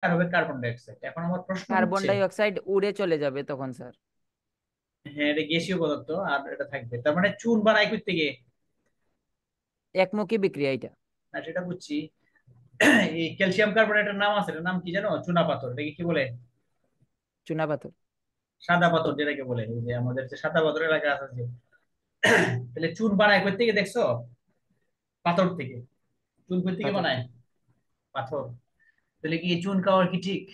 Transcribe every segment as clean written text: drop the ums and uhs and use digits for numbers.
আর হবে carbon die oxide. এখন আমার প্রশ্ন কার্বন হচ্ছে, ডাই অক্সাইড উড়ে চলে যাবে তখন স্যার। হ্যাঁ এটা গ্যাসীয় পদার্থ আর এটা থাকবে, তার মানে চুন বানায় কই থেকে? একমুখী বিক্রিয়া এটা। না সেটা বুঝছি। এই ক্যালসিয়াম কার্বনেটের নাম আছে, এটার নাম কি জানো? চুনা পাথর, এটাকে কি বলে? চুনাপাথর। সাদা পাথর যেটাকে বলে, এই যে আমাদের যে সাদা পাথর এলাকা আছে যে, তাহলে চুন বানায় কই থেকে দেখছো? পাথর থেকে। চুন কই থেকে পাথর বানায়? থেকে। পাথর। তাহলে কি এই চুন খাওয়ার কি ঠিক?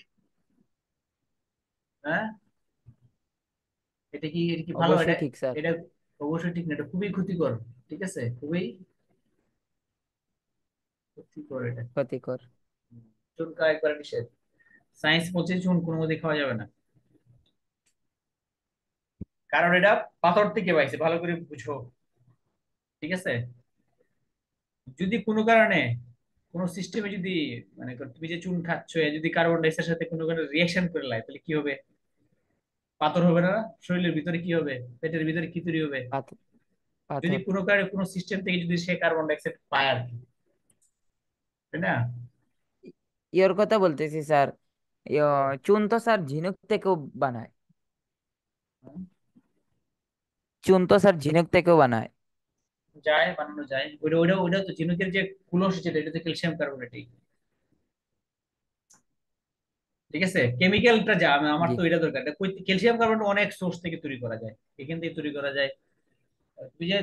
হ্যাঁ, এটা কি ভালো এটা? অবশ্যই ঠিক স্যার। এটা অবশ্যই ঠিক না, এটা খুবই ক্ষতিকর। ঠিক আছে, খুবই ক্ষতিকর এটা। ক্ষতিকর। চুন খাওয়া একবার নিষেধ। সায়েন্স বলছে চুন কোনো মতে খাওয়া যাবে না, কারণ এটা পাথর থেকে পাইছে, ভালো করে বুঝো। ঠিক আছে, যদি কোনো কারণে কোনো সিস্টেমে যদি, মানে তুমি যে চুন খাচ্ছ এ যদি কার্বন ডাই অক্সাইডের সাথে কোনো কারণে রিয়াকশন করে লাই, তাহলে কি হবে? পাথর হবে না? শরীরের ভিতরে কি হবে? পেটের ভিতরে কি তৈরি হবে? পাথর। যদি পাথর। কোনো কারণে কোনো সিস্টেম থেকে যদি সে কার্বন ডাই অক্সাইড পায় আর কি, তাই না? ইয়োর কথা বলতেছি স্যার। চুন তো স্যার ঝিনুক থেকেও বানায়। চুন তো স্যার ঝিনুক থেকেও বানায়। যায়, বানানো যায়, ওইটা ওইটা ওইটা তো ঝিনুকের যে কুলস যেটা, এটা তো ক্যালসিয়াম কার্বনেটই। ঠিক আছে, কেমিক্যালটা যা আমার জি। তো এটা দরকার, ক্যালসিয়াম কার্বনেট অনেক সোর্স থেকে তৈরি করা যায়, এখান থেকে তৈরি করা যায়।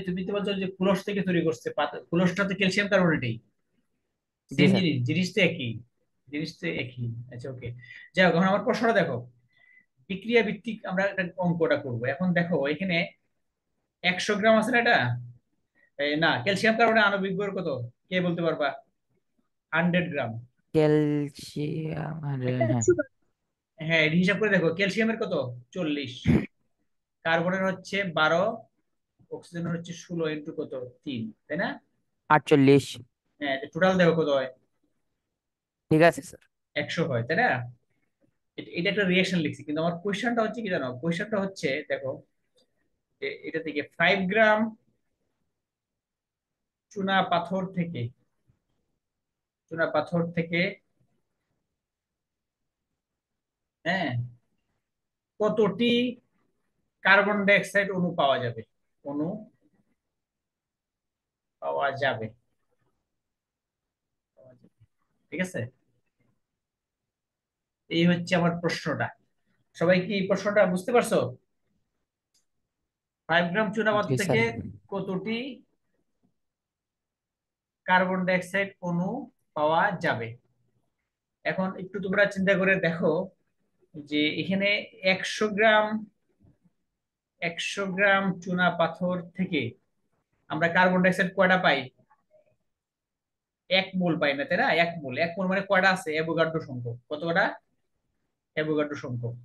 তুমি তো বলছো যে কুলস থেকে তৈরি করছে, কুলসটা তো ক্যালসিয়াম কার্বনেটই। জি সেম স্যার। জিনিস, জিনিস তো একই। জিনিস তো একই। আচ্ছা ওকে, যাই হোক, এখন আমার প্রশ্নটা দেখো। বিক্রিয়া ভিত্তিক আমরা একটা অঙ্কটা করবো। এখন দেখো এখানে 100 গ্রাম আছে না এটা, না ক্যালসিয়াম কার্বনের আণবিক ভর কত? কে বলতে পারবা? 100 গ্রাম। ক্যালসিয়াম হ্যাঁ। হ্যাঁ এটা হিসাব করে দেখো, ক্যালসিয়ামের কত? 40, কার্বনের হচ্ছে 12, অক্সিজেনের হচ্ছে 16, ইন্টু কত? 3, তাই না? 48। হ্যাঁ, টোটাল দেখো কত হয়? ঠিক আছে স্যার। 100 হয়, তাই না? এটা একটা রিয়েকশন লিখছি, কিন্তু আমার কোয়েশ্চনটা হচ্ছে কি জানো? কোয়েশ্চনটা হচ্ছে দেখো, যে এটা থেকে 5 গ্রাম চুনা পাথর থেকে, চুনা পাথর থেকে, হ্যাঁ, কতটি কার্বন ডাই অক্সাইড অণু পাওয়া যাবে? অণু পাওয়া যাবে, পাওয়া যাবে। ঠিক আছে, এই হচ্ছে আমার প্রশ্নটা। সবাই কি এই প্রশ্নটা বুঝতে পারছো? 5 গ্রাম চুনা পাথর জি থেকে স্যার। কতটি কার্বন ডাই অক্সাইড অণু পাওয়া যাবে? এখন একটু তোমরা চিন্তা করে দেখো, যে এখানে 100 গ্রাম, 100 গ্রাম চুনা পাথর থেকে আমরা কার্বন ডাই অক্সাইড কয়টা পাই? 1 মোল পাই না, তাই না? 1 মোল, 1 মোল মানে কয়টা আছে? অ্যাভোগাড্রো সংখ্যক, কত কটা? অ্যাভোগাড্রো সংখ্যক,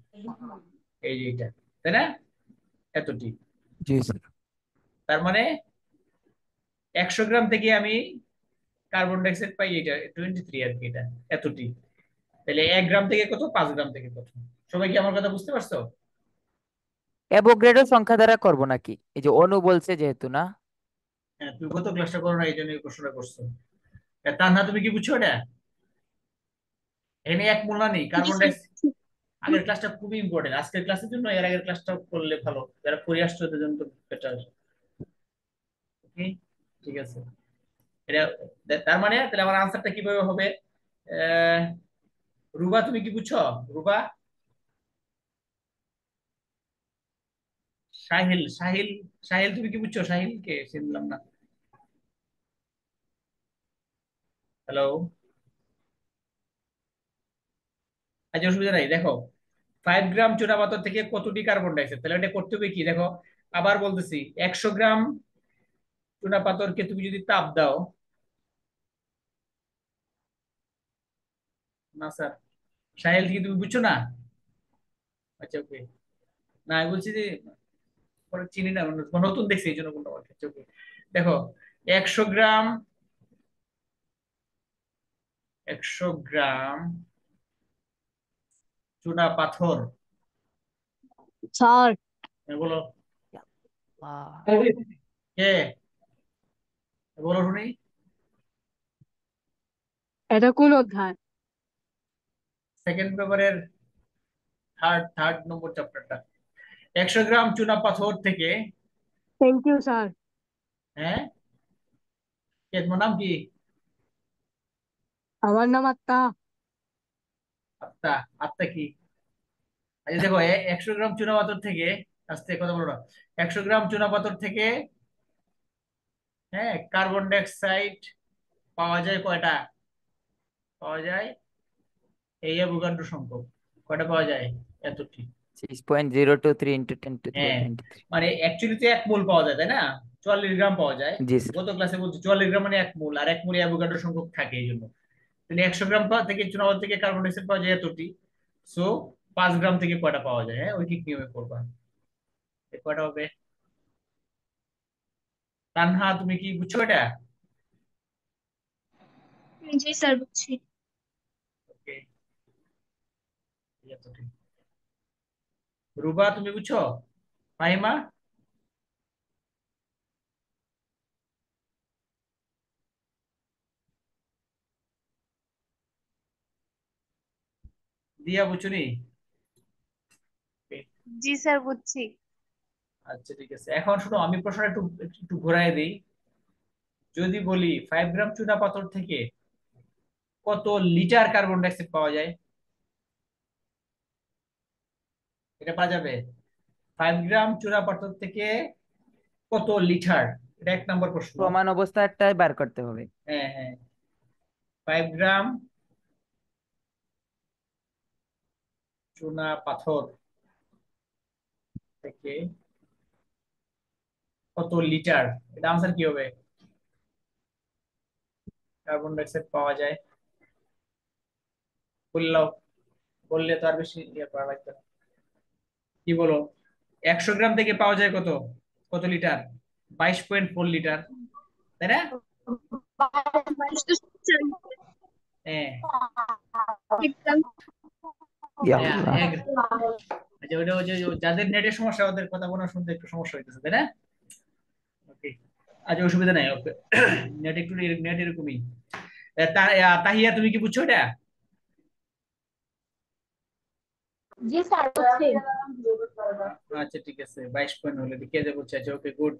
এই যে এটা, তাই না? এতটি। জি স্যার। তার মানে 100 গ্রাম থেকে আমি কার্বন ডাই অক্সাইড পাই এটা 23 আর কি, এটা এতটি। তাহলে 1 গ্রাম থেকে কত, 5 গ্রাম থেকে কত? সবাই কি আমার কথা বুঝতে পারছো? অ্যাভোগ্যাড্রো সংখ্যা দ্বারা করব নাকি, এই যে অনু বলছে যেহেতু না। হ্যাঁ, তুমি গত ক্লাসটা করো না, এই জন্য এই প্রশ্নটা করছো। তা না, তুমি কি বুঝছো এটা? এখানে 1 মোল না নেই কার্বন ডাই। আগের ক্লাসটা খুবই ইম্পর্টেন্ট, আজকের ক্লাসের জন্য এর আগের ক্লাসটা করলে ভালো, যারা পড়ে আসছো তাদের জন্য তো বেটার। ওকে, ঠিক আছে। এটা তার মানে তাহলে আমার আনসারটা কিভাবে হবে? আহ, রুবা তুমি কি বুঝছো? রুবা, সাহিল, সাহিল, সাহিল তুমি কি বুঝছো? সাহিল কে চিনলাম না। হ্যালো। আচ্ছা অসুবিধা নাই, দেখো 5 গ্রাম চুনা পাথর থেকে কতটি কার্বন ডাই অক্সাইড, তাহলে এটা করতে হবে কি দেখো, আবার বলতেছি, 100 গ্রাম চুনা পাথরকে তুমি যদি তাপ দাও, না স্যার, সাহিল কি তুমি বুঝছো না? আচ্ছা ওকে, না আমি বলছি যে পরে চিনি না, নতুন দেখছি এই জন্য কোনটা বলতে। আচ্ছা, okay। দেখো 100 গ্রাম, 100 গ্রাম চুনা পাথর, স্যার, বলো। আহ, কে? বলো শুনি। এটা কোন অধ্যায়? সেকেন্ড পেপারের থার্ড থার্ড নম্বর চ্যাপ্টারটা। 100 গ্রাম চুনা পাথর থেকে। Thank you sir. হ্যাঁ, তোমার নাম কি? আমার নাম আত্মা। আত্মা? আত্মা কি? আচ্ছা দেখো, 100 গ্রাম চুনা পাথর থেকে, আস্তে কথা বলো না। 100 গ্রাম চুনা পাথর থেকে, হ্যাঁ, কার্বন ডাই অক্সাইড পাওয়া যায় কয়টা? পাওয়া যায় এই অ্যাভোগাড্রো সংখ্যক। কয়টা পাওয়া যায়? এতটি। 6.023 into 10 to the power হ্যাঁ, 23। মানে অ্যাকচুয়ালি তো 1 মোল পাওয়া যায়, তাই না? 44 গ্রাম পাওয়া যায়। জি স্যার। গত ক্লাসে বলছি 44 গ্রাম মানে 1 মোল, আর 1 মোলে অ্যাভোগাড্রো সংখ্যক থাকে এই জন্য। তুমি 100 গ্রাম থেকে চুনাপাথর থেকে কার্বন ডাই অক্সাইড পাওয়া যায় এতটি। সো 5 গ্রাম থেকে কয়টা পাওয়া যায়? হ্যাঁ, ঐকিক নিয়মে করবা। কয়টা হবে? তানহা, তুমি কি বুঝছো এটা? জি স্যার, বুঝছি। ওকে, এতটি। রুবা, তুমি বুঝছো? ফাহিমা? দিয়া, বুঝছো নি? Okay, জি স্যার, বুঝছি। আচ্ছা ঠিক আছে, এখন শোনো, আমি প্রশ্নটা একটু একটু ঘোরায় দিই। যদি বলি 5 গ্রাম চুনা পাথর থেকে কত লিটার কার্বন ডাই অক্সাইড পাওয়া যায়? এটা পাওয়া যাবে? 5 গ্রাম চুনা পাথর থেকে কত লিটার? এটা 1 নম্বর প্রশ্ন। প্রমাণ অবস্থাটাই বার করতে হবে। হ্যাঁ হ্যাঁ, 5 গ্রাম চুনা পাথর থেকে কত লিটার, এটা আনসার কি হবে? কার্বন ডাই অক্সাইড পাওয়া যায়, বললাম। বললে তো আর বেশি ইয়ে করা লাগবে না। কি বলো? 100 গ্রাম থেকে পাওয়া যায় কত? কত লিটার? 22.4 লিটার, তাই না? বাইশ দশমিক হ্যাঁ। চার ইয়া হ্যাঁ, আল্লাহ। আচ্ছা, ওটা ওই যে যাদের নেটের সমস্যা ওদের কথা বলা শুনতে একটু সমস্যা হইতেছে, তাই না? ওকে, আচ্ছা, অসুবিধা নাই, ওকে। নেট একটু, নেট এরকমই। তাহিয়া, তুমি কি বুঝছো এটা? জি স্যার, বুঝছি। আচ্ছা ঠিক আছে, 22 হলে কে যে বুঝছে, আচ্ছা ওকে, গুড।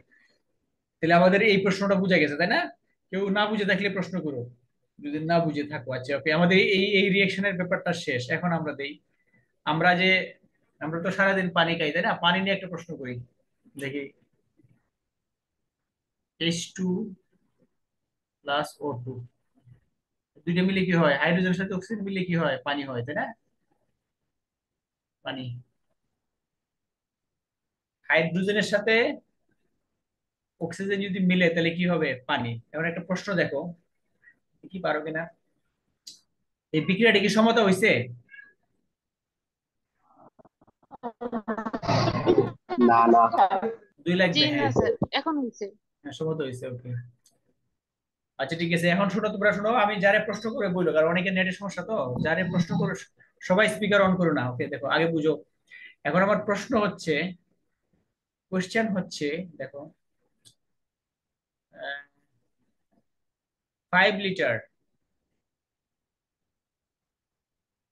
তাহলে আমাদের এই প্রশ্নটা বুঝা গেছে, তাই না? কেউ না বুঝে থাকলে প্রশ্ন করো, যদি না বুঝে থাকো। আচ্ছা ওকে, আমাদের এই এই রিয়েকশনের ব্যাপারটা শেষ। এখন আমরা দেই, আমরা যে, আমরা তো সারাদিন পানি খাই, তাই না? পানি নিয়ে একটা প্রশ্ন করি, দেখি। H2 + O2, দুইটা মিলে কি হয়? হাইড্রোজেনের সাথে অক্সিজেন মিলে কি হয়? পানি হয়, তাই না? পানি। হাইড্রোজেনের সাথে অক্সিজেন যদি মিলে তাহলে কি হবে? পানি। এবার একটা প্রশ্ন দেখো, কি পারো কিনা। এই বিক্রিয়াটা কি সমতা হয়েছে? না না। 2 জি লাগবে, না হ্যাঁ। স্যার, এখন হয়েছে। হ্যাঁ, সমতা হয়েছে, ওকে। আচ্ছা ঠিক আছে, এখন শোনো, তোমরা শোনো, আমি যারে প্রশ্ন করে বললো, কারণ অনেকের নেটের সমস্যা, তো যারে প্রশ্ন করে সবাই স্পিকার অন করো না, ওকে? দেখো আগে বুঝো। এখন আমার প্রশ্ন হচ্ছে, কোশ্চেন হচ্ছে, দেখো, 5 লিটার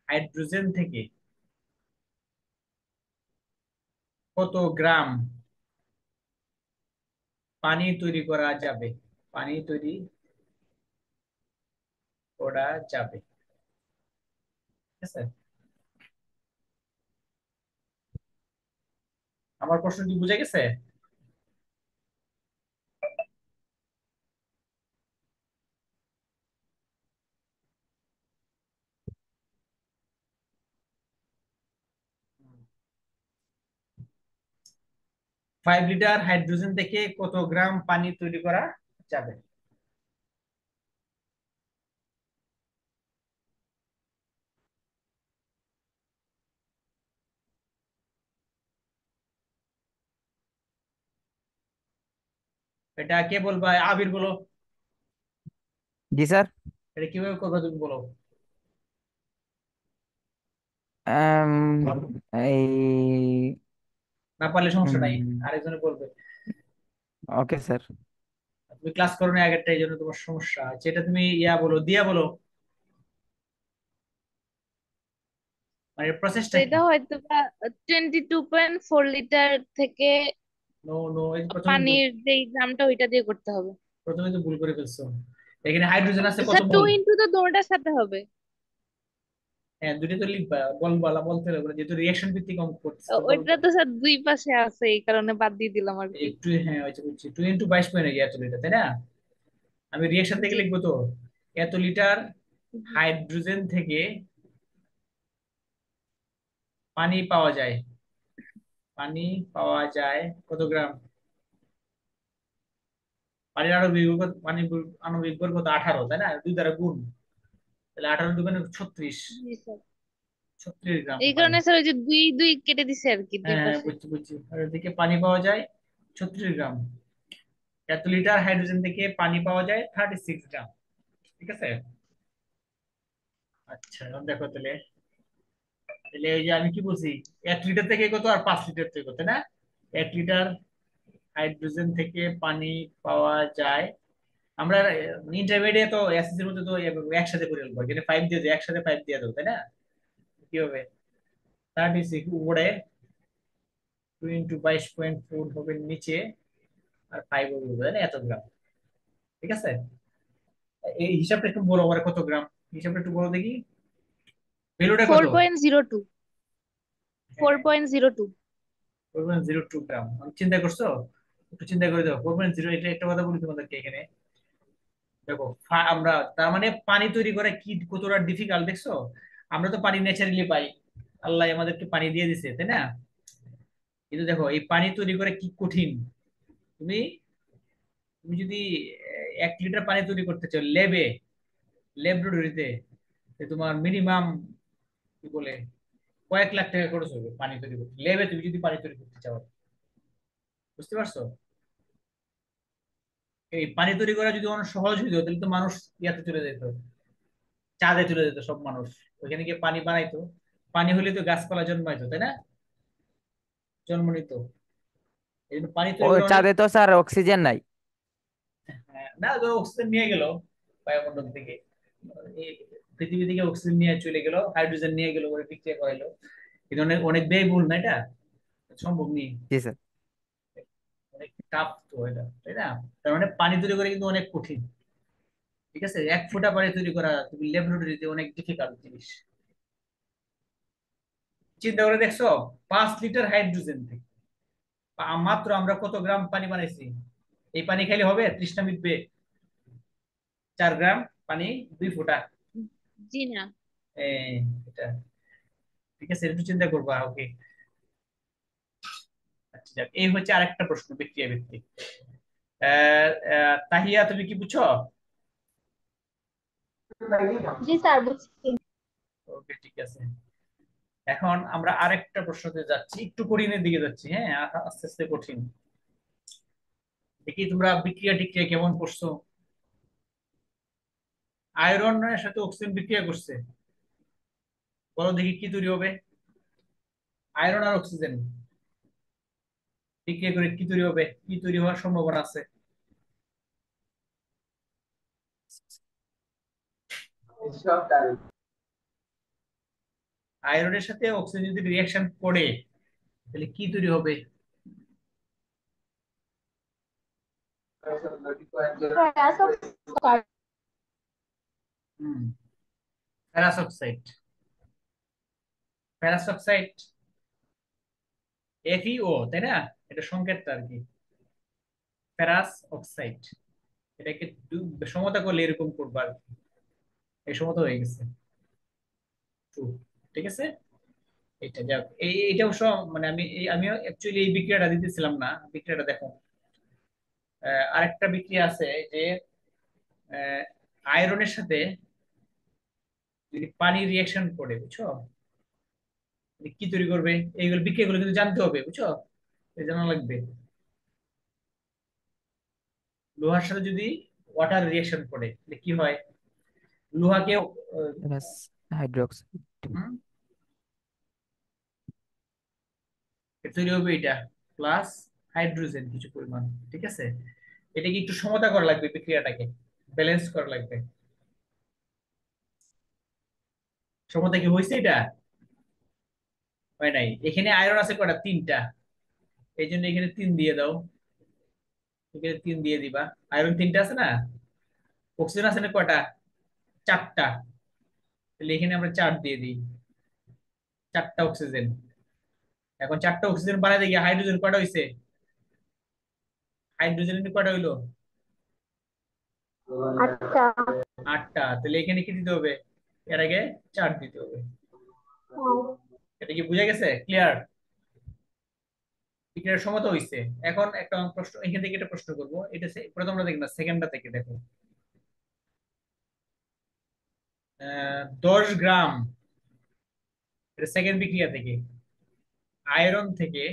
হাইড্রোজেন থেকে কত গ্রাম পানি তৈরি করা যাবে? পানি তৈরি করা যাবে, ঠিক আছে? আমার প্রশ্ন কি বুঝে গেছে? 5 লিটার হাইড্রোজেন থেকে কত গ্রাম পানি তৈরি করা যাবে? এটা কে বলবা? আবির বলো। জি স্যার। এটা কিভাবে করবা তুমি বলো। আম, এই না পারলে সমস্যা নাই, আরেকজনে বলবে। Okay sir. তুমি ক্লাস করো না আগেরটা, এই জন্য তোমার সমস্যা। যেটা তুমি ইয়া বলো, দিয়া বলো। মানে প্রসেসটা কি? সেটা হয়তো বা 22.4 লিটার থেকে নো নো, এই যে পানির যে গ্রামটা ওইটা দিয়ে করতে হবে। প্রথমে তো ভুল করে ফেলছো। এখানে হাইড্রোজেন আছে কত স্যার টু মোল? ইন্টু তো দোনোটার সাথে হবে। হ্যাঁ, দুটো তো লিখবা, বলবা বলতে হবে যেহেতু রিঅ্যাকশন ভিত্তিক অঙ্ক করতেছে তো ওইটা বলবা। তো স্যার দুই পাশে আছে, এই কারণে বাদ দিয়ে দিলাম আর কি। একটু, হ্যাঁ ওই যে বলছি 2 × 22 এত লিটার, তাই না? আমি রিঅ্যাকশন থেকে জি লিখবো তো, এত লিটার হাইড্রোজেন থেকে পানি পাওয়া যায়, পানি পাওয়া যায় কত গ্রাম? পানির আণবিক ভর আণবিক ভর কত? 18, তাই না? 2 দ্বারা গুণ, তাহলে 18 দুগুণে 36, জি স্যার। 36 গ্রাম এই পানি। কারণে স্যার ওই যে দুই দুই কেটে দিছে আর কি দুই হ্যাঁ পাশে। বুঝছি বুঝছি, আর এদিকে পানি পাওয়া যায় 36 গ্রাম। এত লিটার হাইড্রোজেন থেকে পানি পাওয়া যায় 36 গ্রাম, ঠিক আছে? আচ্ছা এখন দেখো তাহলে, তাহলে এই যে আমি কি বলছি, 1 লিটার থেকে কত আর 5 লিটার থেকে কত, না? 1 লিটার হাইড্রোজেন থেকে পানি পাওয়া যায়, আমরা ইন্টারমিডিয়েট তো এসএসসি এর মধ্যে তো একসাথে করে ফেলবো, এখানে 5 দিয়ে দেবো, একসাথে 5 দিয়ে দেবো, তাই না? কি হবে? 36 উপরে, 2 × 22.4 হবে নিচে, আর 5 হবে উপরে, তাই না? এত গ্রাম, ঠিক আছে? এই হিসাবটা একটু বড়, করে কত গ্রাম, হিসাবটা একটু বড় দেখি, ভ্যালুটা ফোর কত? পয়েন্ট জিরো টু ফোর হ্যাঁ, পয়েন্ট জিরো টু 4.02 গ্রাম। চিন্তা করছো? একটু চিন্তা করে দাও, 4.0, এটা একটা কথা বলি তোমাদেরকে এখানে। দেখো আমরা তার মানে পানি তৈরি করা কি কতটা ডিফিকাল্ট দেখছো? আমরা তো পানি ন্যাচারালি পাই, আল্লাহ আমাদেরকে পানি দিয়ে দিছে, তাই না? কিন্তু দেখো এই পানি তৈরি করা কি কঠিন। তুমি তুমি যদি 1 লিটার পানি তৈরি করতে চাও ল্যাবরেটরিতে, তোমার মিনিমাম কি বলে কয়েক লাখ টাকা খরচ হবে পানি তৈরি করতে, ল্যাবে তুমি যদি পানি তৈরি করতে চাও, বুঝতে পারছো? এই পানি তৈরি করা যদি অনেক সহজ হইতো তাহলে তো মানুষ ইয়াতে চলে যেত, চাঁদে চলে যেত সব মানুষ, ওইখানে গিয়ে পানি বানাইতো, পানি হলে তো গাছপালা জন্মাইতো, তাই না? জন্ম নিত। এই জন্য পানি ও তৈরি করা অনেক, চাঁদে তো স্যার অক্সিজেন নাই। না ধরো অক্সিজেন নিয়ে গেল বায়ুমণ্ডল থেকে, এই পৃথিবী থেকে অক্সিজেন নিয়ে চলে গেল, হাইড্রোজেন নিয়ে গেল, ওরা বিক্রিয়া করাইলো, কিন্তু অনেক অনেক ব্যয়বহুল না এটা, সম্ভব নেই, জি স্যার। অনেক টাফ তো এটা, তাই না? তার মানে পানি তৈরি করা কিন্তু অনেক কঠিন, ঠিক আছে? 1 ফোঁটা পানি তৈরি করা তুমি ল্যাবরেটরিতে অনেক ডিফিকাল্ট জিনিস। চিন্তা করে দেখছো, 5 লিটার হাইড্রোজেন থেকে মাত্র আমরা কত গ্রাম পানি বানাইছি? এই পানি খাইলে হবে? তৃষ্ণা মিটবে? 4 গ্রাম পানি, 2 ফোঁটা। জি না। এই, এটা ঠিক আছে, একটু চিন্তা করবা, ওকে? আচ্ছা যাক, এই হচ্ছে আরেকটা প্রশ্ন বিক্রিয়া ভিত্তিক। তাহিয়া তুমি কি বুঝছো? জি স্যার বুঝছি। ওকে ঠিক আছে, এখন আমরা আরেকটা প্রশ্নতে যাচ্ছি, একটু কঠিনের দিকে যাচ্ছি, হ্যাঁ আস্তে আস্তে কঠিন। দেখি তোমরা বিক্রিয়া টিক্রিয়া কেমন করছো। আয়রনের সাথে অক্সিজেন বিক্রিয়া করছে, বলো দেখি কি তৈরি হবে? আয়রন আর অক্সিজেন বিক্রিয়া করে কি তৈরি হবে, কি তৈরি হওয়ার সম্ভাবনা আছে? আয়রনের সাথে অক্সিজেন যদি রিয়াকশন করে তাহলে কি তৈরি হবে? Ferrous oxide. হুম, ferrous oxide, ferrous oxide FeO, তাই না? এটা সংকেতটা আর কি, ফেরাস অক্সাইড। এটাকে সমতা করলে এরকম করবা আর কি। এই সমতা হয়ে গেছে, True, ঠিক আছে? এটা যাক, এইটা অবশ্য মানে আমিও অ্যাকচুয়ালি এই বিক্রিয়াটা দিতেছিলাম না, বিক্রিয়াটা দেখো। আরেকটা বিক্রিয়া আছে যে আয়রনের সাথে যদি পানি রিয়াকশন করে, বুঝছো? মানে কি তৈরি করবে, এইগুলো বিক্রিয়াগুলো কিন্তু জানতে হবে, বুঝছো? এই জানা লাগবে। লোহার সাথে যদি ওয়াটার রিয়াকশন করে তাহলে কি হয়? লোহাকে প্লাস হাইড্রোক্সাইড। হুম, তৈরি হবে এটা প্লাস হাইড্রোজেন কিছু পরিমাণ, ঠিক আছে? এটাকে একটু সমতা করা লাগবে, বিক্রিয়াটাকে ব্যালেন্স করা লাগবে। সমতা কি হয়েছে এটা? হয় নাই। এখানে আয়রন আছে কয়টা? তিনটা। এই জন্য এখানে 3 দিয়ে দাও, এখানে 3 দিয়ে দিবা। আয়রন তিনটা আছে না? অক্সিজেন আছে না কয়টা? 4টা। তাহলে এখানে আমরা 4 দিয়ে দিই, 4টা অক্সিজেন। এখন 4টা অক্সিজেন বানাই দেখি হাইড্রোজেন কয়টা হইছে। হাইড্রোজেন কয়টা হইলো? 8টা। 8টা। তাহলে এখানে কি দিতে হবে? এর আগে 4 দিতে হবে। এটা কি বুঝা গেছে? ক্লিয়ার? ক্লিয়ার সমত হইছে। এখন একটা প্রশ্ন এখান থেকে একটা প্রশ্ন করবো, এটা প্রথমটা দেখি না, সেকেন্ডটা থেকে দেখো। 10 গ্রাম, এটা সেকেন্ড বিক্রিয়া থেকে, আয়রন থেকে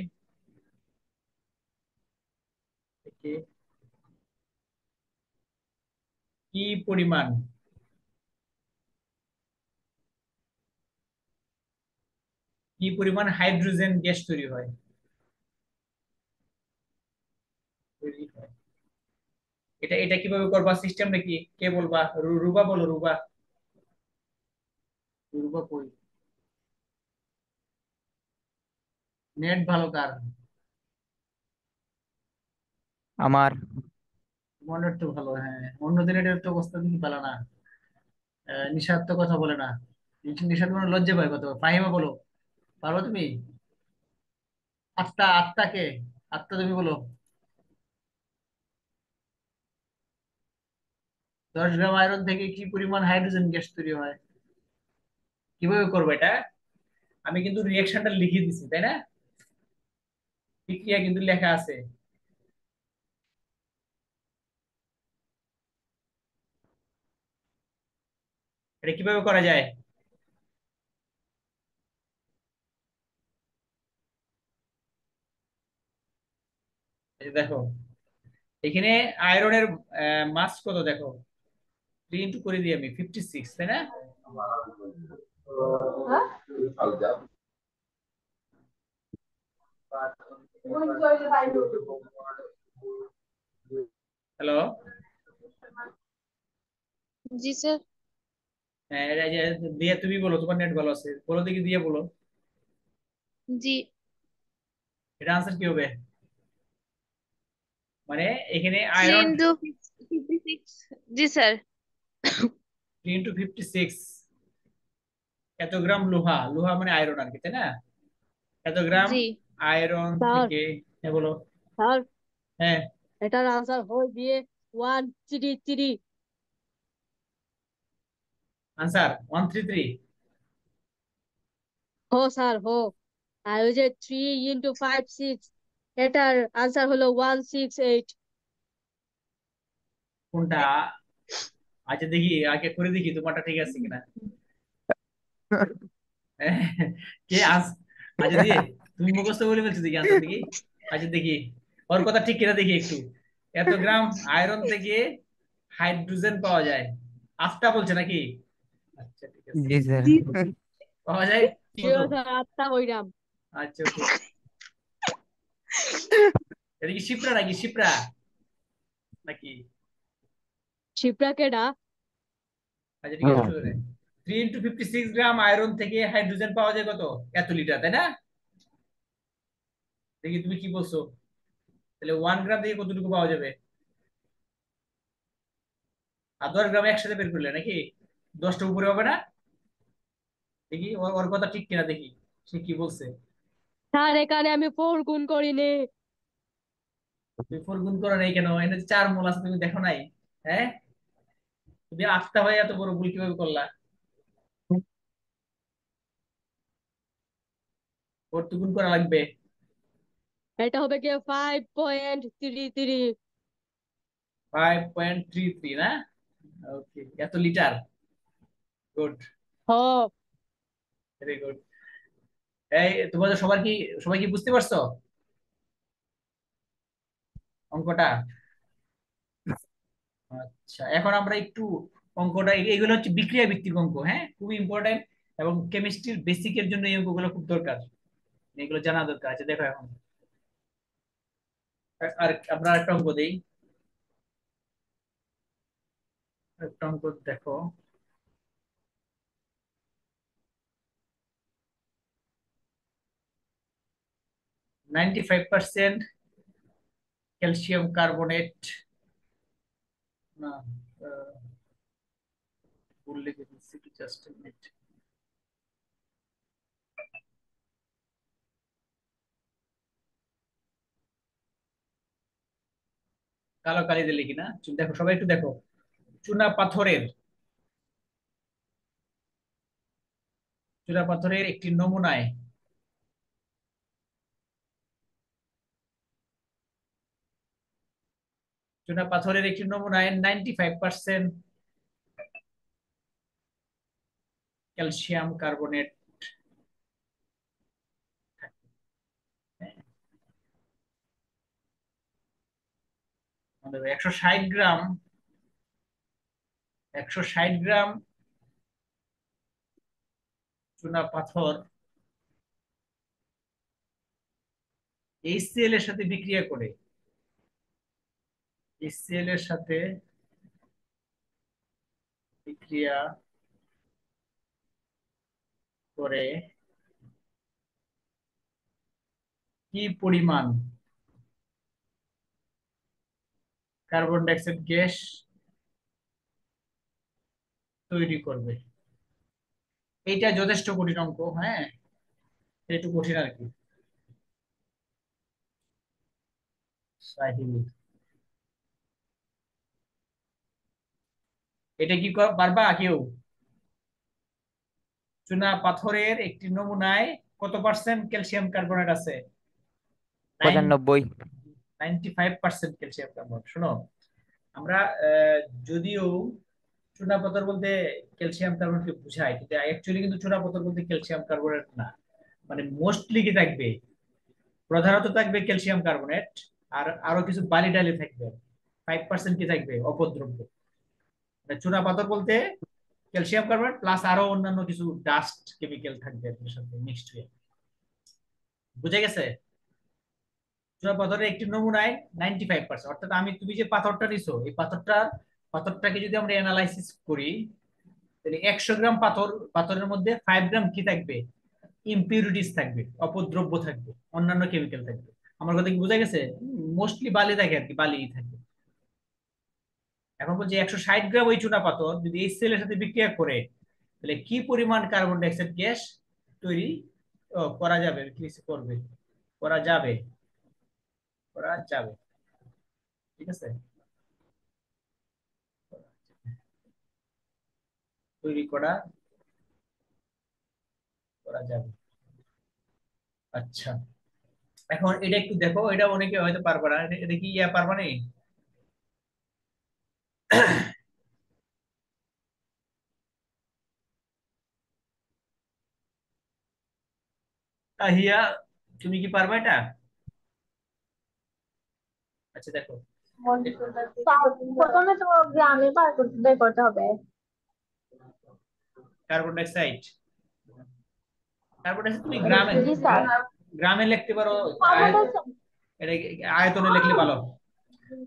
থেকে কি পরিমাণ, কি পরিমাণ হাইড্রোজেন গ্যাস তৈরি হয়? তৈরি হয়। এটা এটা কিভাবে করবা? সিস্টেম নাকি? কে বলবা? রুবা বলো, রুবা। রুবা কই? নেট ভালো কার? আমার। মনের তো ভালো, হ্যাঁ। অন্যদের এটার তো অবস্থা দেখি ভালো না। নিশাদ তো কথা বলে না। নিশাদ মনে হয় লজ্জা পায় কত। ফাহিমা বলো, পারো তুমি? আত্মা, আত্মাকে, আত্মা তুমি বলো। 10 গ্রাম আয়রন থেকে কি পরিমাণ হাইড্রোজেন গ্যাস তৈরি হয়? কিভাবে করবো এটা? আমি কিন্তু রিয়াকশনটা লিখে দিছি, তাই না? বিক্রিয়া কিন্তু লেখা আছে। এটা কিভাবে করা যায়? এই যে দেখো, এখানে আয়রনের মাস কত দেখো। 3 করে দিই আমি, 56, তাই না? হ্যালো। জি স্যার। হ্যাঁ, এটা যে দিয়ে তুমি বলো, তোমার নেট ভালো আছে, বলো দেখি, দিয়ে বলো। জি, এটা আনসার কি হবে? মানে এখানে 3 আয়রন ইন্টু 56। জি স্যার। 3 × 56, এত গ্রাম লোহা, লোহা মানে আয়রন আর কি, তাই না? এত গ্রাম জি আয়রন স্যার, থেকে, হ্যাঁ বলো। স্যার, হ্যাঁ, এটার আনসার হয়ে গিয়ে 133। আনসার 133। হো স্যার, হো। আর ওই যে 3 × 5 6, এটার আনসার হলো 168। কোনটা? আচ্ছা দেখি, আগে করে দেখি তোমারটা ঠিক আছে কিনা। কে আস আচ্ছা দিয়ে, তুমি মুখস্থ বলে বলছো, দেখি আনসার দেখি। আচ্ছা দেখি ওর কথা ঠিক কিনা দেখি একটু। এত গ্রাম আয়রন থেকে হাইড্রোজেন পাওয়া যায়, আফটা বলছে নাকি? আচ্ছা ঠিক আছে, জি স্যার। জি পাওয়া যায় কত? স্যার, 8টা হইলাম। আচ্ছা ওকে। এটা কি শিপ্রা নাকি? শিপ্রা নাকি? শিপ্রা কেডা? আচ্ছা ঠিক আছে, শুনে 3 × 56 গ্রাম আয়রন থেকে হাইড্রোজেন পাওয়া যায় কত? এত লিটার, তাই না? দেখি তুমি কি বলছো। তাহলে 1 গ্রাম থেকে কতটুকু পাওয়া যাবে? আর 10 গ্রাম একসাথে বের করলে নাকি 10টা উপরে হবে না? দেখি ওর ওর কথা ঠিক কিনা দেখি, সে কি বলছে। স্যার, এখানে আমি 4 গুণ করিনি। তুমি 4 গুণ করো নাই কেন? এখানে 4 মোল আছে, তুমি দেখো নাই? হ্যাঁ, তুমি আস্তা ভাই এত বড় ভুল কিভাবে করলা? 4 তো গুণ করা লাগবে। এটা হবে গিয়ে 5.33। 5.33 না? ওকে, এত লিটার। গুড, হ। Very good. এই তোমাদের সবাই কি বুঝতে পারছো অঙ্কটা? আচ্ছা, এখন আমরা একটু অঙ্কটা, এগুলো হচ্ছে বিক্রিয়া ভিত্তিক অঙ্ক, হ্যাঁ, খুবই ইম্পর্টেন্ট। এবং কেমিস্ট্রির বেসিকের জন্য এই অঙ্কগুলো খুব দরকার, এগুলো জানা দরকার আছে। দেখো এখন আর আমরা একটা অঙ্ক দেই, একটা অঙ্ক দেখো। 95% ক্যালসিয়াম কার্বনেট, না ভুল লিখে দিচ্ছি, জাস্ট মিনিট। কালো কালি দিয়ে লিখি না, দেখো সবাই একটু দেখো। চুনা পাথরের একটি নমুনায় চুনা পাথরের একটি নমুনায় 95% ক্যালসিয়াম কার্বনেট থাকে। হ্যাঁ, আমাদের 160 গ্রাম 160 গ্রাম চুনা পাথর HCl এর সাথে বিক্রিয়া করে HCl এর সাথে বিক্রিয়া করে কি পরিমাণ কার্বন ডাইঅক্সাইড গ্যাস তৈরি করবে? এইটা যথেষ্ট কঠিন অঙ্ক। হ্যাঁ, একটু কঠিন আর কি। সাহিল, এটা কি পারবা কেউ? চুনা পাথরের একটি নমুনায় কত পার্সেন্ট ক্যালসিয়াম কার্বনেট আছে? 95। 95% ক্যালসিয়াম কার্বনেট। শোনো, আমরা যদিও চুনা পাথর বলতে ক্যালসিয়াম কার্বনেটকে বুঝাই, কিন্তু অ্যাকচুয়ালি কিন্তু চুনা পাথর বলতে ক্যালসিয়াম কার্বনেট না। মানে মোস্টলি কি থাকবে, প্রধানত থাকবে ক্যালসিয়াম কার্বনেট, আর আরো কিছু বালি ডালি থাকবে। 5% কি থাকবে, অপদ্রব্য। মানে চুনা পাথর বলতে ক্যালসিয়াম কার্বনেট প্লাস আরো অন্যান্য কিছু ডাস্ট কেমিক্যাল থাকবে এর সাথে মিক্সড হয়ে। বুঝে গেছে? চুনা পাথরের একটি নমুনায় 95%, অর্থাৎ তুমি যে পাথরটা নিছো, এই পাথরটাকে যদি আমরা অ্যানালাইসিস করি, তাহলে 100 গ্রাম পাথরের মধ্যে 5 গ্রাম কি থাকবে, ইম্পিউরিটিস থাকবে, অপদ্রব্য থাকবে, অন্যান্য কেমিক্যাল থাকবে। আমার কথা কি বোঝা গেছে? মোস্টলি বালি থাকে আর কি, বালি থাকবে। এখন বলছি 160 গ্রাম ওই চুনা পাথর যদি HCl এর সাথে বিক্রিয়া করে, তাহলে কি পরিমাণ কার্বন ডাইঅক্সাইড গ্যাস তৈরি করা যাবে, কি করবে, করা যাবে, করা যাবে। ঠিক আছে, তৈরি করা করা যাবে। আচ্ছা, এখন এটা একটু দেখো, এটা অনেকে হয়তো পারবে না। এটা কি পারবা না? তাহিয়া, তুমি কি পারবা এটা? আচ্ছা দেখো, প্রথমে তো গ্রামে বের করতে হবে। কার্বন ডাইঅক্সাইড কার্বন ডাইঅক্সাইড তুমি গ্রামে জি স্যার। গ্রামে লিখতে পারো, কার্বন এটা আয়তনে লিখলে ভালো।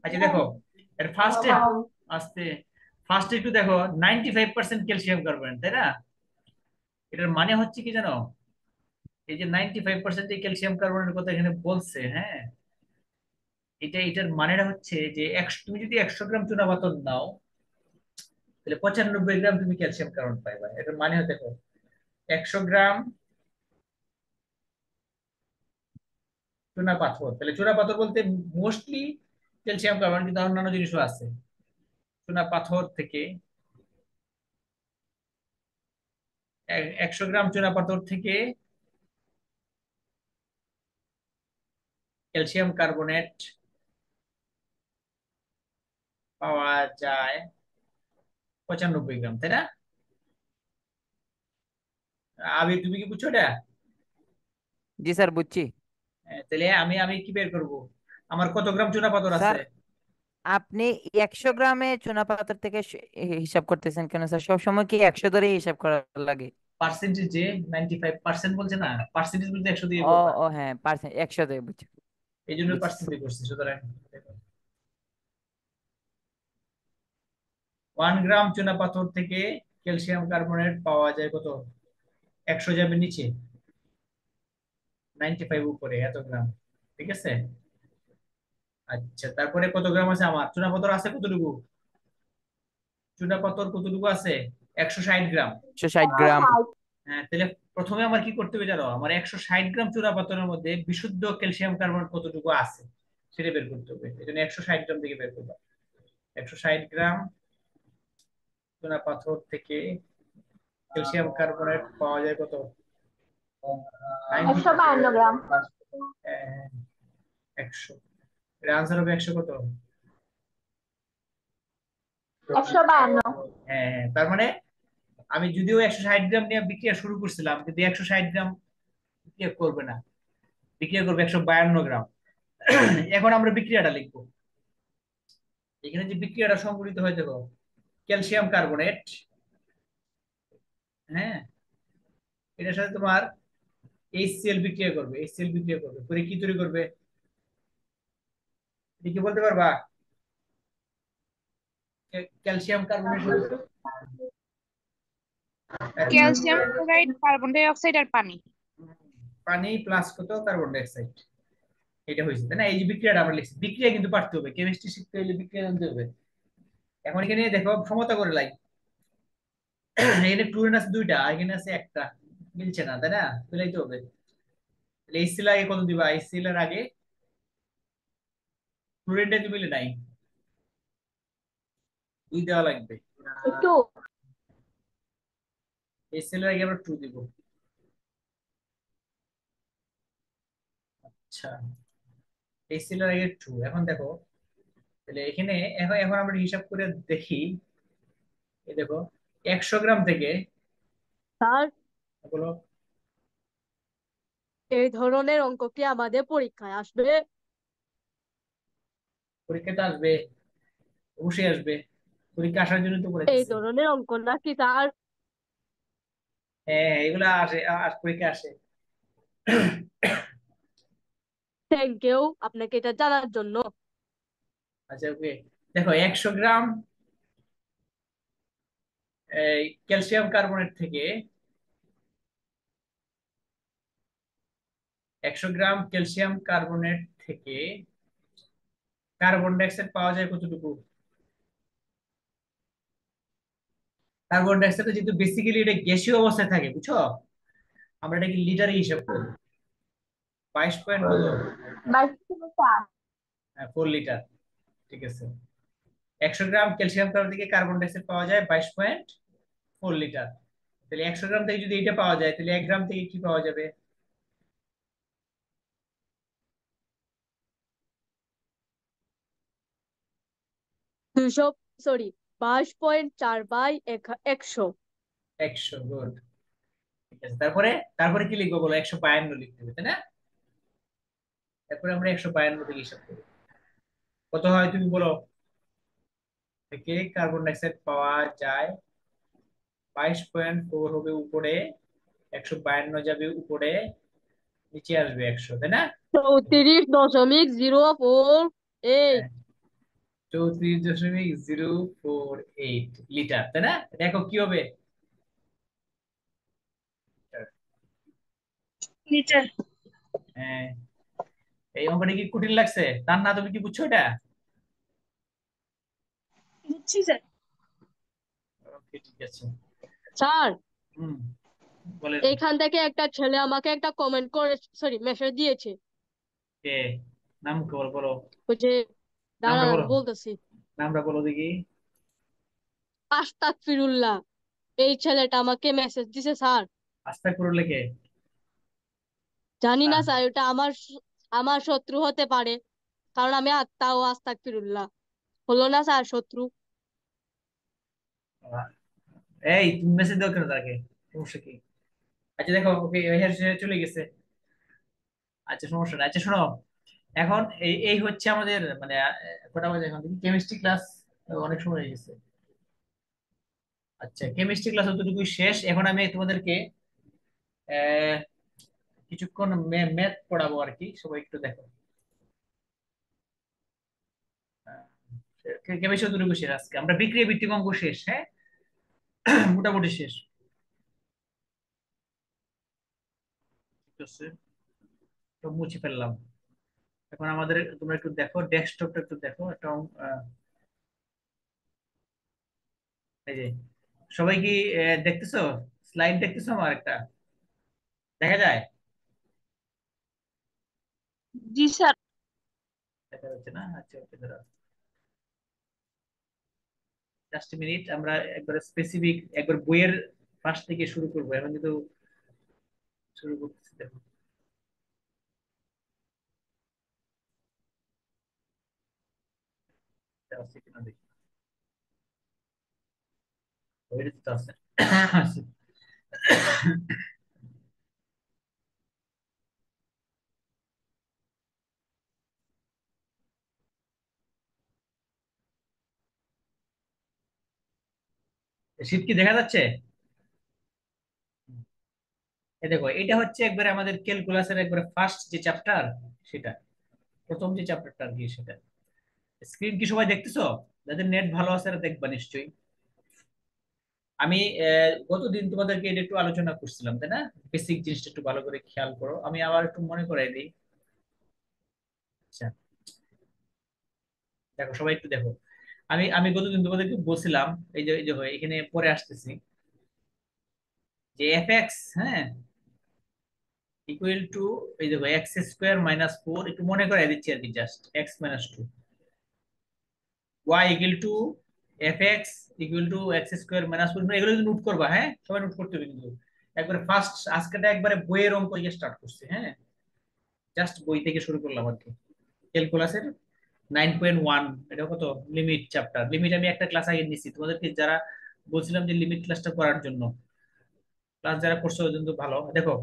আচ্ছা দেখো, এর ফার্স্টে আস্তে ফার্স্টে একটু দেখো, 95% ক্যালসিয়াম কার্বনেট, তাই না? এটার মানে হচ্ছে কি জানো, এই যে 95% যে ক্যালসিয়াম কার্বনেটের কথা এখানে বলছে, হ্যাঁ, এটার মানেটা হচ্ছে যে তুমি যদি 100 গ্রাম চুনা পাথর নাও, তাহলে 95 গ্রাম তুমি ক্যালসিয়াম কার্বনেট পাইবা। এটার মানে হচ্ছে দেখো, 100 গ্রাম চুনা পাথর, তাহলে চুনা পাথর বলতে মোস্টলি ক্যালসিয়াম কার্বনেট, কিন্তু অন্যান্য জিনিসও আছে। চুনা পাথর থেকে 100 গ্রাম চুনা পাথর থেকে ক্যালসিয়াম কার্বনেট পাওয়া যায় 95 গ্রাম, তাই না? আবির, তুমি কি বুঝছো এটা? জি স্যার, বুঝছি। তাহলে আমি আমি কি বের করব, আমার কত গ্রাম চুনা পাথর আছে? স্যার, আপনি 100 গ্রামে চুনাপাথর থেকে হিসাব করতেছেন কেন স্যার? সবসময় কি 100 ধরে হিসাব করা লাগে? পার্সেন্টেজ যে 95% বলছে না, পার্সেন্টেজ বলতে 100 দিয়ে ও করবা, ও হ্যাঁ, পার্সেন্ট 100 ধরে, বুঝছি। এই জন্য বুঝছি পার্সেন্ট স্যার। দিয়ে করছি। সুতরাং 1 গ্রাম চুনা পাথর থেকে ক্যালসিয়াম কার্বনেট পাওয়া যায় কত? 100 যাবে নিচে, 95 উপরে, এত গ্রাম। ঠিক আছে। আচ্ছা, তারপরে কত গ্রাম আছে আমার চুনাপাথর আছে কতটুকু? চুনাপাথর কতটুকু আছে? 160 গ্রাম। 160 গ্রাম। হ্যাঁ, তাহলে প্রথমে আমার কি করতে হবে জানো? আমার 160 গ্রাম চুনাপাথরের মধ্যে বিশুদ্ধ ক্যালসিয়াম কার্বনেট কতটুকু আছে সেটা বের করতে হবে। এই জন্য 160 গ্রাম থেকে বের করবো। 160 গ্রাম চুনাপাথর থেকে ক্যালসিয়াম কার্বনেট পাওয়া যায় কত? 90। 152 গ্রাম। 100। এর আনসার হবে 100 কত? 152। হ্যাঁ হ্যাঁ, তার মানে আমি যদিও 160 গ্রাম নিয়ে বিক্রিয়া শুরু করছিলাম, কিন্তু 160 গ্রাম বিক্রিয়া করবে না, বিক্রিয়া করবে 152 গ্রাম। এখন আমরা বিক্রিয়াটা লিখবো। এখানে যে বিক্রিয়াটা সংঘটিত হয়ে দেখো, ক্যালসিয়াম কার্বনেট, হ্যাঁ, এটার সাথে তোমার HCl বিক্রিয়া করবে, HCl বিক্রিয়া করবে করে কি তৈরি করবে? এটা কি বলতে পারবা? ক্যালসিয়াম কার্বনের সাথে calcium chloride, carbon die oxide আর পানি। পানি প্লাস কত? Carbon die oxide. এটা হয়েছে তাই না? এই যে বিক্রিয়াটা আমরা লিখছি, বিক্রিয়া কিন্তু পারতে হবে, কেমিস্ট্রি শিখতে হলে বিক্রিয়া জানতে হবে। এখন এখানে দেখো সমতা করে লাই। এখানে ক্লোরিন আছে দুইটা, আর এখানে আছে একটা, মিলছে না তাই না? মিলাইতে হবে। তাহলে HCl আগে কত দিবা? HCl এর আগে ক্লোরিনটা তো মিলে নাই, 2 দেওয়া লাগবে। একটু। HCl এর আগে আমরা 2 দিব। আচ্ছা, HCl এর আগে 2। এখন দেখো, তাহলে এখানে এখন এখন আমরা হিসাব করে দেখি। এই দেখো, 100 গ্রাম থেকে, স্যার, বলো। এই ধরনের অঙ্ক কি আমাদের পরীক্ষায় আসবে? পরীক্ষাতে আসবে, অবশ্যই আসবে। পরীক্ষা আসার জন্য তো এই পড়াইতেছি। ধরনের অঙ্ক নাকি স্যার? হ্যাঁ হ্যাঁ, এগুলা আসে, পরীক্ষা আসে। থ্যাংক ইউ আপনাকে এটা জানার জন্য। আচ্ছা ওকে, দেখো 100 গ্রাম এই ক্যালসিয়াম কার্বনেট থেকে, 100 গ্রাম ক্যালসিয়াম কার্বনেট থেকে কার্বন ডাইঅক্সাইড পাওয়া যায় কতটুকু? কার্বন ডাইঅক্সাইড যেহেতু বেসিক্যালি এটা গ্যাসীয় অবস্থায় থাকে, বুঝছো, আমরা এটাকে লিটারে হিসাব করি। 22 পয়েন্ট কত? 22.4। 4 লিটার। ঠিক আছে, 100 গ্রাম ক্যালসিয়াম কার্বন থেকে কার্বন ডাইঅক্সাইড পাওয়া যায় 22.4 লিটার। তাহলে 100 গ্রাম থেকে যদি এটা পাওয়া যায়, তাহলে 1 গ্রাম থেকে কি পাওয়া যাবে? 200, সরি, 22.4/100। 100। গুড। ঠিক আছে, তারপরে তারপরে কি লিখবো বলো? 152 লিখতে হবে তাই না? তারপরে আমরা 152 থেকে হিসাব করি, কত হয় তুমি বলো? থেকে কার্বন ডাইঅক্সাইড পাওয়া যায় 22.4 হবে উপরে, 152 যাবে উপরে, নিচে আসবে 100 তাই না? 34.048। 34.048 লিটার তাই না? দেখো কি হবে? লিটার। হ্যাঁ, এই অঙ্কটা কি কঠিন লাগছে? তার না, তুমি কি বুঝছো এটা? বুঝছি স্যার। ওকে, ঠিক আছে। স্যার, হুম, বলেন। এইখান থেকে একটা ছেলে আমাকে একটা কমেন্ট করে, সরি, মেসেজ দিয়েছে। কে? নাম বলো বলো। ওই যে, নামটা দাঁড়ান বলো, আমি বলতেছি। নামটা বলো দেখি। আস্তাগফিরুল্লাহ। এই ছেলেটা আমাকে মেসেজ দিছে স্যার। আস্তে করে লেখে। জানি না স্যার, এটা আমার শত্রু হতে পারে, কারণ আমি আত্মা ও আস্তাগফিরুল্লাহ। হলো না স্যার শত্রু? এই তুমি মেসেজ দাও কেন তাকে? সমস্যা কি? আচ্ছা দেখো, ওকে, চলে গেছে। আচ্ছা সমস্যা নাই। আচ্ছা শোনো, এখন এই এই হচ্ছে আমাদের মানে কটা বাজে এখন দেখি, কেমিস্ট্রি ক্লাস অনেক সময় হয়ে গেছে। আচ্ছা, কেমিস্ট্রি ক্লাস অতটুকুই শেষ। এখন আমি তোমাদেরকে আহ, কিছুক্ষণ ম্যাথ পড়াবো আর কি, সবাই একটু দেখো। কেমিস্ট্রি অতটুকু শেষ আজকে, আমরা বিক্রিয়া ভিত্তিক অঙ্ক শেষ, হ্যাঁ। মোটামুটি শেষ। ঠিক আছে, তো মুছে ফেললাম। এখন আমাদের তোমরা একটু দেখো, ডেস্কটপটা একটু দেখো একটা এই যে সবাই কি দেখতেছো? স্লাইড দেখতেছো আমার একটা? দেখা যায়? জি স্যার। দেখা যাচ্ছে না? আচ্ছা ওকে, দাঁড়াও জাস্ট মিনিট, আমরা একবার স্পেসিফিক একবার বইয়ের পাশ থেকে শুরু করবো এখন, কিন্তু শুরু করতেছি দেখো। এটা আছে কিনা দেখি। বইয়ের তো আছে। আছে। শীত কি দেখা যাচ্ছে? এই দেখো, এটা হচ্ছে একবারে আমাদের ক্যালকুলাসের একবারে ফার্স্ট যে চ্যাপ্টার, সেটা প্রথম যে চ্যাপ্টারটা আর কি সেটা। স্ক্রিন কি সবাই দেখতেছো? যাদের নেট ভালো আছে তারা দেখবা নিশ্চয়ই। আমি গতদিন তোমাদেরকে এটা একটু আলোচনা করছিলাম, তাই না? বেসিক জিনিসটা একটু ভালো করে খেয়াল করো, আমি আবার একটু মনে করাই দিই। আচ্ছা, দেখো সবাই একটু দেখো। আমি আমি গতদিন তোমাদেরকে বলছিলাম, এই যে এখানে পরে আসতেছি, যে এফ এক্স, হ্যাঁ, ইকুয়াল টু, এই দেখো এক্স স্কোয়ার মাইনাস ফোর, একটু মনে করাই দিচ্ছি আর কি, just X minus two, Y equal to F X equal to X square minus four. এগুলো কিন্তু নোট করবা, হ্যাঁ সবাই নোট করতে হবে কিন্তু। একবারে ফার্স্ট আজকেটা একবারে বইয়ের অঙ্ক দিয়ে স্টার্ট করছি, হ্যাঁ, জাস্ট বই থেকে শুরু করলাম আর কি। ক্যালকুলাসের 9.1, এটা কত, লিমিট চ্যাপ্টার। লিমিট আমি একটা ক্লাস আগে নিছি তোমাদেরকে, যারা বলছিলাম যে লিমিট ক্লাসটা করার জন্য, ক্লাস যারা করছো ওদের জন্য ভালো। দেখো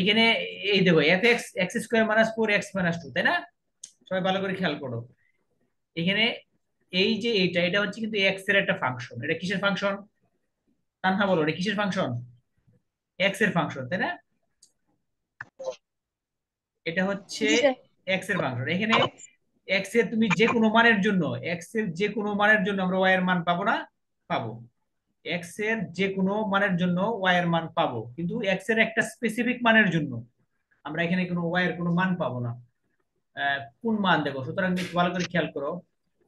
এখানে, এই দেখো F X X square minus four X minus two, তাই না? সবাই ভালো করে খেয়াল করো এখানে। এই যে এটা হচ্ছে কিন্তু এক্স এর একটা ফাংশন। এটা কিসের ফাংশন? তানহা বলো, এটা কিসের ফাংশন? এক্স এর ফাংশন, তাই না? এটা হচ্ছে জি স্যার। এক্স এর ফাংশন। এখানে এক্স এর তুমি যে কোনো মানের জন্য, এক্স এর যে কোনো মানের জন্য আমরা ওয়াই এর মান পাবো না? পাবো। এক্স এর যে কোনো মানের জন্য ওয়াই এর মান পাবো, কিন্তু এক্স এর একটা স্পেসিফিক মানের জন্য আমরা এখানে কোনো ওয়াই এর কোনো মান পাবো না। কোন মান দেখো, সুতরাং একটু ভালো করে খেয়াল করো,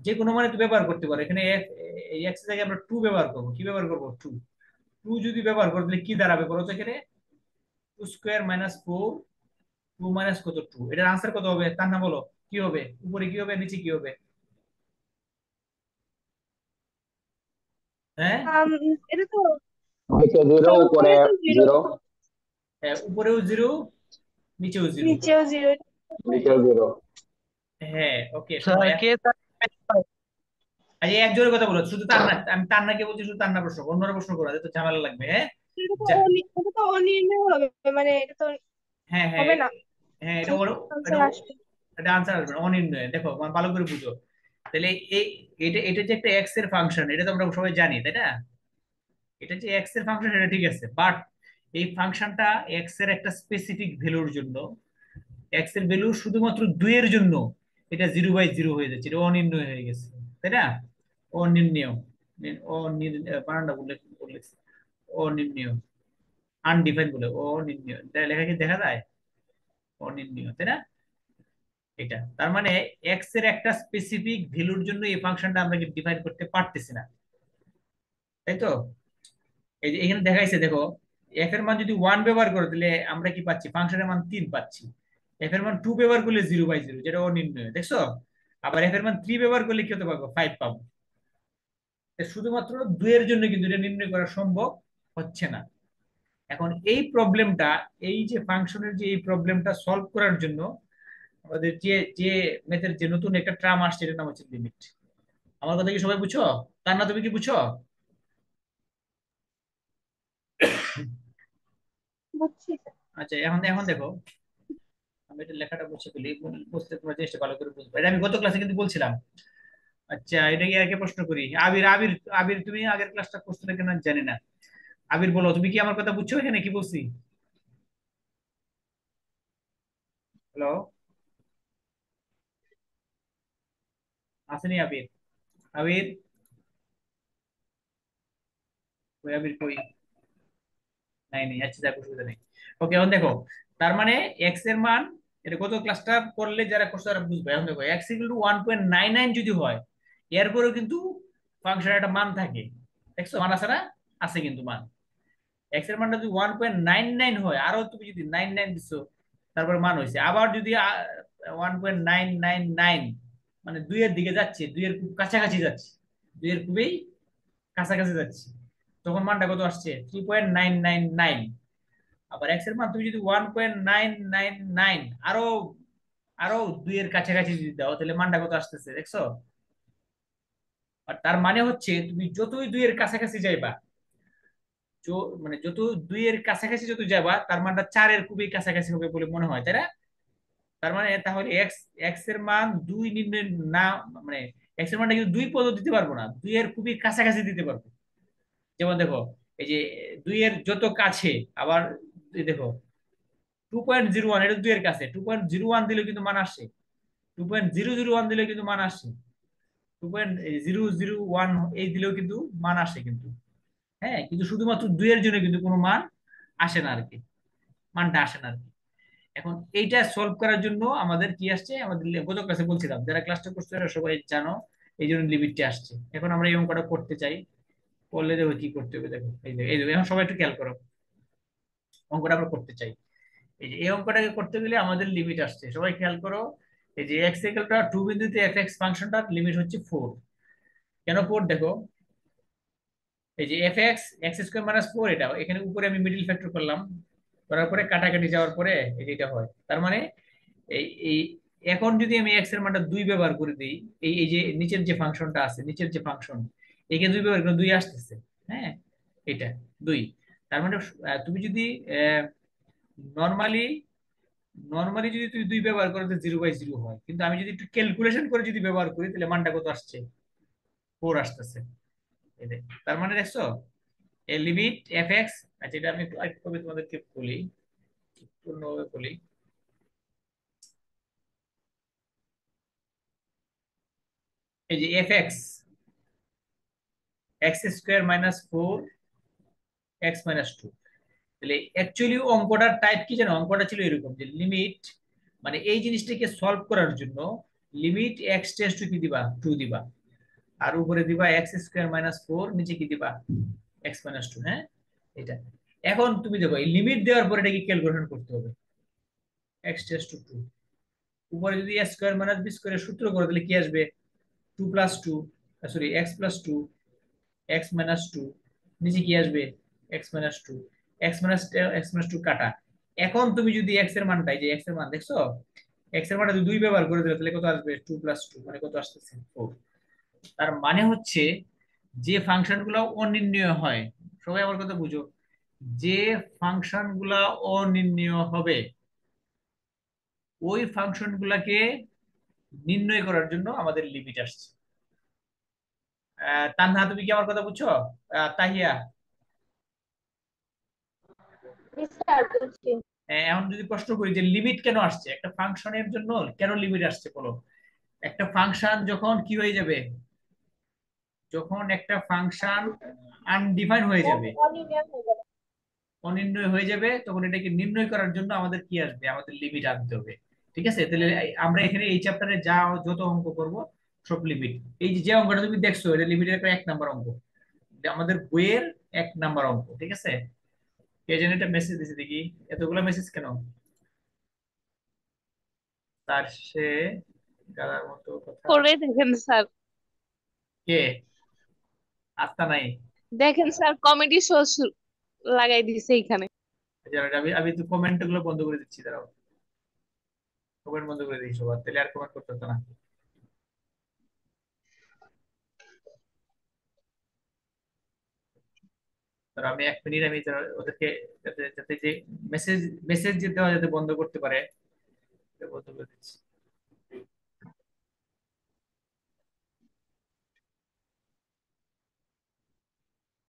যে কোনো মানে তুমি ব্যবহার করতে পারো এখানে। এই এক্স এর জায়গায় আমরা টু ব্যবহার করবো। কি ব্যবহার করবো? টু। টু যদি ব্যবহার করো তাহলে কি দাঁড়াবে বলো তো এখানে? Two square minus four, two minus কত, টু। এটার আনসার কত হবে তার না বলো? কি হবে? উপরে কি হবে, নিচে কি হবে? হ্যাঁ, এটা তো নিচে জিরো, উপরে উপরে তো জিরো, জিরো, হ্যাঁ, উপরেও জিরো, নিচেও জিরো। নিচেও জিরো। নিচেও জিরো। হ্যাঁ ওকে, শোনো স্যার কে স্যার? আজ একজনের কথা বলো, শুধু তার না, আমি তার নাকে বলছি, শুধু তার না প্রশ্ন করো, অন্যরা প্রশ্ন করো, তো ঝামেলা লাগবে, হ্যাঁ। যা- এটা তো অনির্ণয় হবে, মানে এটা তো হ্যাঁ হ্যাঁ হবে না। হ্যাঁ, এটা আনসার আসবে। এটা আনসার আসবে না, অনির্ণয়। দেখো আমার ভালো করে বুঝো তাহলে। এই এটা যে একটা এক্স এর ফাংশন, এটা তো আমরা সবাই জানি, তাই না? এটা যে এক্স এর ফাংশন এটা ঠিক আছে, বাট এই ফাংশনটা এক্স এর একটা স্পেসিফিক ভ্যালুর জন্য, এক্স এর ভ্যালু শুধুমাত্র 2 এর জন্য এটা 0/0 হয়ে যাচ্ছে, এটা অনির্ণয় হয়ে গেছে, তাই না? অনির্ণয়, বানানটা বললে বললে অনির্ণয়, আনডিফাইন্ড বলে অনির্ণয়, লেখা কি দেখা যায়? অনির্ণয়, তাই না? এটা তার মানে এক্স এর একটা স্পেসিফিক ভ্যালুর জন্য এই ফাংশনটা আমরা ডিফাইন করতে পারতেছি না, তাই তো? এই যে এখানে দেখাইছে দেখো, এফ এর মান যদি 1 ব্যবহার করো তাহলে আমরা কি পাচ্ছি? ফাংশনের মান 3 পাচ্ছি। এফ এর মান 2 ব্যবহার করলে 0/0, যেটা অনির্ণয়, দেখছো? আবার এফ এর মান 3 ব্যবহার করলে কি হতে পারবো? 5 পাবো। শুধুমাত্র 2 এর জন্য কিন্তু এটা নির্ণয় করা সম্ভব হচ্ছে না। এখন এই প্রবলেমটা, এই যে ফাংশনের যে এই প্রবলেমটা সলভ করার জন্য আমাদের যে যে ম্যাথের যে নতুন একটা ট্রাম আসছে, এটার নাম হচ্ছে লিমিট। আমার কথা কি সবাই বুঝছো? তার না, তুমি কি বুঝছো? বুঝছি আচ্ছা, এখন এখন দেখো, আমি এটা লেখাটা মুছে ফেলি, বুঝতে তোমরা জিনিসটা ভালো করে বুঝবে। এটা আমি গত ক্লাসে কিন্তু বলছিলাম। আচ্ছা, এটা কি আগে প্রশ্ন করি? আবির আবির আবির, তুমি আগের ক্লাসটা করছো না কেন জানি না। আবির বলো, তুমি কি আমার কথা বুঝছো এখানে কি বলছি? হ্যালো, আসেনি আবির? আবির কই? আবির কই? নাই নেই, আচ্ছা যাক, অসুবিধা নেই। ওকে, এখন দেখো, তার মানে এক্স এর মান এটা গত ক্লাসটা করলে যারা করছে তারা বুঝবে। এখন দেখো x ইকুয়াল টু 1.99 যদি হয়, এরপরেও কিন্তু ফাংশনের একটা মান থাকে। দেখছো মান আছে না? আছে কিন্তু মান। x এর মানটা যদি 1.99 হয়, আরো তুমি যদি 99 দিছো, তারপরে মান হয়েছে। আবার যদি 1.999 মানে 2 এর দিকে যাচ্ছে, 2 এর খুব কাছাকাছি যাচ্ছে, 2 এর খুবই কাছাকাছি যাচ্ছে, তখন মানটা কত আসছে? 3.999। আবার x এর মান তুমি যদি 1.999 আরো আরো 2 এর কাছাকাছি যদি দাও, তাহলে মানটা কত আসতেছে দেখছো? আর তার মানে হচ্ছে তুমি যতই 2 এর কাছাকাছি যাইবা, মানে যত 2 এর কাছাকাছি যত যাবা, তার মানটা 4 এর খুবই কাছাকাছি হবে বলে মনে হয়, তাই না? তার মানে তাহলে এক্স এক্স এর মান 2 নির্ণয় না, মানে এক্স এর মানটা কিন্তু 2 পর্যন্ত দিতে পারবো না, 2 এর খুবই কাছাকাছি দিতে পারবো। যেমন দেখো, এই যে 2 এর যত কাছে, আবার এই দেখো 2.01, এটা 2 এর কাছে, 2.01 দিলেও কিন্তু মান আসে, 2.001 দিলেও কিন্তু মান আসে, 2.001 এই দিলেও কিন্তু মান আসে কিন্তু। হ্যাঁ, কিন্তু শুধুমাত্র 2 এর জন্য কিন্তু কোনো মান আসে না আর কি, মানটা আসে না আর কি। এখন এইটা সলভ করার জন্য আমাদের কি আসছে, আমাদের গত ক্লাসে বলছিলাম, যারা ক্লাসটা করছে তারা সবাই জানো, এই জন্য লিমিটটা আসছে। এখন আমরা এই অঙ্কটা করতে চাই, করলে দেখো কি করতে হবে। দেখো এই দেখো, এখন সবাই একটু খেয়াল করো, অঙ্কটা আমরা করতে চাই। এই যে এই অঙ্কটাকে করতে গেলে আমাদের লিমিট আসছে, সবাই খেয়াল করো। এই যে এক্স ইকুয়ালটা 2 বিন্দুতে এফ এক্স ফাংশনটার লিমিট হচ্ছে 4। কেন 4? দেখো, এই যে F X X square minus 4, এটা এখানে উপরে আমি মিডিল ফ্যাক্টর করলাম, করার পরে কাটাকাটি যাওয়ার পরে এটা হয়। তার মানে এই এই এখন যদি আমি এক্স এর মানটা 2 ব্যবহার করে দিই, এই এই যে নিচের যে ফাংশনটা আছে, নিচের যে ফাংশন, একে 2 ব্যবহার করে 2 আসতেছে। হ্যাঁ, এটা 2। তার মানে তুমি যদি নর্মালি নর্মালি যদি তুমি 2 ব্যবহার করো, তো 0/0 হয়, কিন্তু আমি যদি একটু ক্যালকুলেশন করে যদি ব্যবহার করি, তাহলে মানটা কত আসছে? 4 আসতেছে। এই দেখ, তার মানে দেখছো এই লিমিট এফ এক্স। আচ্ছা, এটা আমি একটু আরেকটু ভাবে তোমাদেরকে বলি, পূর্ণভাবে বলি। এই যে F X X square minus 4 x minus 2, তাহলে অ্যাকচুয়ালি অঙ্কটার টাইপ কি জানো? অঙ্কটা ছিল এরকম যে লিমিট, মানে এই জিনিসটাকে সলভ করার জন্য লিমিট এক্স টেন্ডস টু কি দিবা? 2 দিবা, আর উপরে দিবা এক্স স্কোয়ার মাইনাস 4, নিচে কি দিবা? X minus 2। হ্যাঁ, এটা এখন তুমি দেখো, এই লিমিট দেওয়ার পরে এটাকে ক্যালকুলেশন করতে হবে। এক্স টেন্ডস টু 2, উপরে যদি এ স্কোয়ার মাইনাস বি স্কোয়ারের সূত্র করো, তাহলে কি আসবে? 2 plus 2, sorry x plus 2 x minus 2, নিচে কি আসবে? এক্স মাইনাস 2, এক্স মাইনাস 2 কাটা। এখন তুমি যদি এক্স এর মানটা, এই যে এক্স এর মান দেখছো, এক্স এর মানটা যদি 2 ব্যবহার করে দিলে, তাহলে কত আসবে? 2 প্লাস 2 মানে কত আসতেছে? 4। তার মানে হচ্ছে যে ফাংশন গুলো অনির্ণয় হয়, সবাই আমার কথা বুঝো, যে ফাংশন গুলা অনির্ণয় হবে, ওই ফাংশন গুলাকে নির্ণয় করার জন্য আমাদের লিমিট আসছে। তানহা, তুমি কি আমার কথা বুঝছো? তাহিয়া, স্যার বলছি। এখন যদি প্রশ্ন করি যে লিমিট কেন আসছে একটা ফাংশনের জন্য, কেন লিমিট আসছে বলো? একটা ফাংশন যখন কি হয়ে যাবে, যখন একটা ফাংশন আনডিফাইন হয়ে যাবে, অনির্ণয় হয়ে যাবে। অনির্ণয় হয়ে যাবে, তখন এটাকে নির্ণয় করার জন্য আমাদের কি আসবে? আমাদের লিমিট আনতে হবে। ঠিক আছে, তাহলে আমরা এখানে এই চ্যাপ্টারে যা যত অঙ্ক করব, সব লিমিট। এই যে যে অঙ্কটা তুমি দেখছো, এটা লিমিটের একটা 1 নাম্বার অঙ্ক, এটা আমাদের বইয়ের 1 নাম্বার অঙ্ক। ঠিক আছে, কে যেন এটা মেসেজ দিছে দেখি, এতগুলো মেসেজ কেন? তার সে গালার মতো কথা। করে দেখেন স্যার, কে? আত্মা নাই? দেখেন স্যার কমেডি শো লাগাই দিছে এখানে। আমি আমি তো কমেন্ট গুলো বন্ধ করে দিচ্ছি, দাঁড়াও, কমেন্ট বন্ধ করে দিই সবার, তাহলে আর কমেন্ট করতে হতো না। ধরো আমি 1 মিনিট, আমি ওদেরকে যাতে যাতে যে মেসেজ মেসেজ যে দেওয়া যাতে বন্ধ করতে পারে, এটা বন্ধ করে দিচ্ছি।